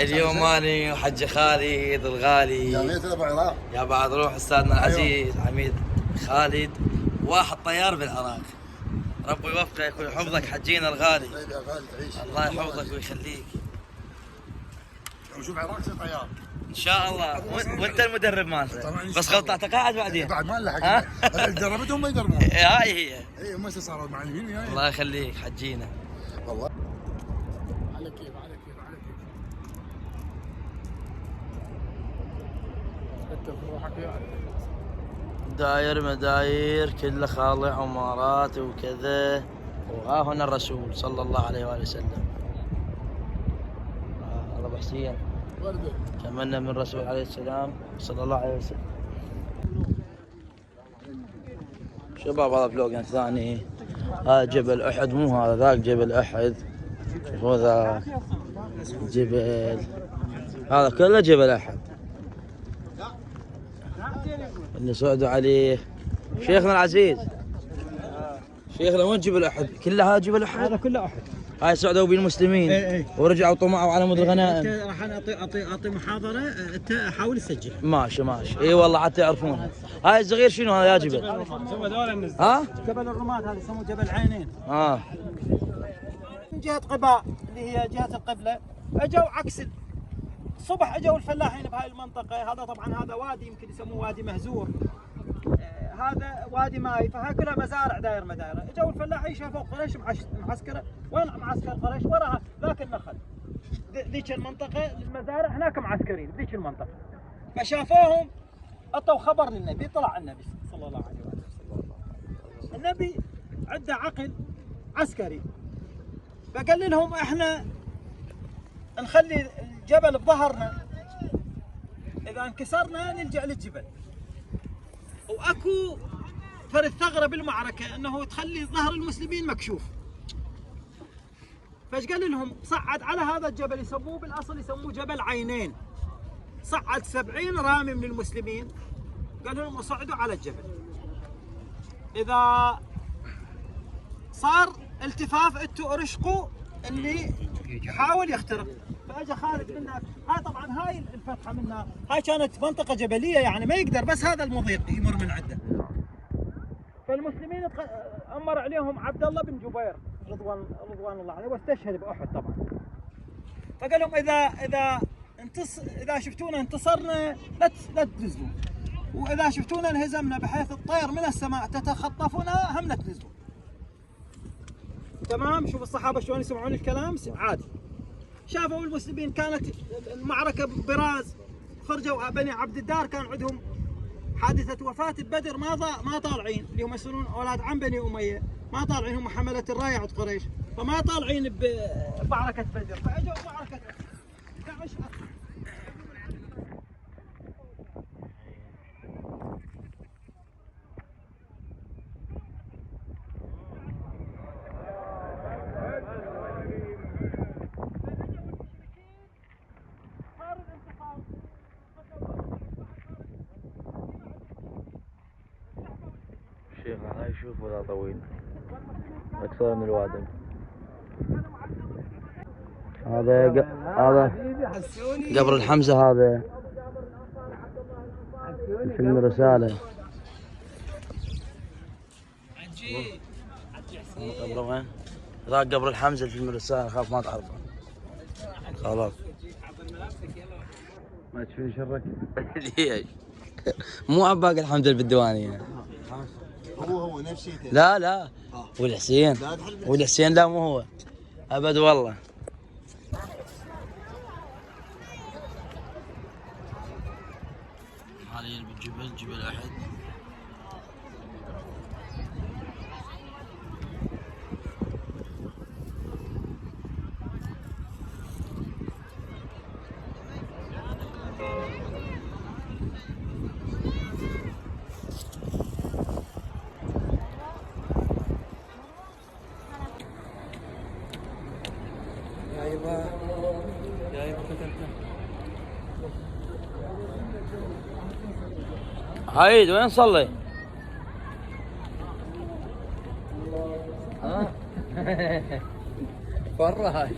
اليوم ماني وحج خالد الغالي يا ليت ابو العراق يا بعد روح استاذنا العزيز عميد خالد واحد طيار بالعراق. ربي يوفقك ويحفظك حجينا الغالي. طيب يا غالي تعيش. الله يحفظك ويخليك. وشوف عراق تصير طيار ان شاء الله. وانت المدرب مالته بس غلطت تقاعد بعدين. بعد ما نلحق. دربتهم ما يدربون. هاي هي. اي هم هسه صاروا معلمين وياي. الله يخليك حجينا. والله على كيف على كيف على كيف. انت بروحك يا داير مداير كله خاضع عمارات وكذا. وها هنا الرسول صلى الله عليه وآله وسلم. هذا ابو حسين ورده تمنى من الرسول عليه السلام صلى الله عليه وسلم. شباب هذا فلوق ثاني. هذا جبل احد مو هذا ذاك جبل احد. هو ذا جبل هذا كله جبل احد اللي صعدوا عليه. شيخنا العزيز شيخنا وين جبل احد؟ كله هذا جبل احد؟ هذا كله احد. هاي صعدوا بين المسلمين ورجعوا طمعوا على مود الغنائم. راح اعطي محاضره انت حاول تسجل. ماشي اي والله حتى يعرفونها. هاي الصغير شنو هذا يا جبل؟ ها؟ جبل الرماد هذا يسموه جبل عينين. من جهه قباء اللي هي جهه القبله اجوا عكس الصبح اجوا الفلاحين بهاي المنطقه. هذا طبعا هذا وادي يمكن يسموه وادي مهزور. هذا وادي ماي فهاي كلها مزارع داير مدايره. اجوا الفلاحين شافوا قريش معسكره. وين معسكر قريش؟ وراها ذاك النخل. ذيك المنطقه المزارع هناك معسكرين ذيك المنطقه. فشافوهم اعطوا خبر للنبي. طلع النبي صلى الله عليه وسلم. النبي عنده عقل عسكري فقال لهم احنا نخلي الجبل بظهرنا. اذا انكسرنا نلجا للجبل. واكو فرد ثغره بالمعركه انه تخلي ظهر المسلمين مكشوف. فايش قال لهم؟ صعد على هذا الجبل يسموه بالاصل يسموه جبل عينين. صعد 70 رامي من المسلمين. قال لهم اصعدوا على الجبل. اذا صار التفاف انتوا ارشقوا اللي يحاول يخترق. فاجى خالد منها. هاي طبعا هاي الفتحه منها. هاي كانت منطقه جبليه يعني ما يقدر بس هذا المضيق يمر من عنده. فالمسلمين امر عليهم عبد الله بن جبير رضوان الله عليه واستشهد باحد طبعا. فقال لهم اذا شفتونا انتصرنا لا تنزلون. واذا شفتونا انهزمنا بحيث الطير من السماء تتخطفنا هم لا تنزلون. تمام. شوف الصحابه شلون يسمعون الكلام عادي. شافوا المسلمين كانت المعركه براز. خرجوا بني عبد الدار كان عندهم حادثه وفاه ببدر ما طالعين اللي هم يصيرون اولاد عم بني اميه. ما طالعين هم حمله الرايه عند قريش فما طالعين بمعركه بدر. فاجوا معركه 11 شيخ هاي شوف ولا طويل اكثر من الوادم. هذا قبر الحمزه. هذا فيلم الرساله. قبره وين؟ ذاك قبر الحمزه فيلم الرساله. خاف ما تعرفه. خلاص ما تشوفني شرك. ليش؟ مو عباق الحمزه بالديوانيه. هو نفسيته. لا والحسين لا مو هو ابد والله. حاليا بالجبل جبل احد. عيد وين نصلي؟ برا هاي.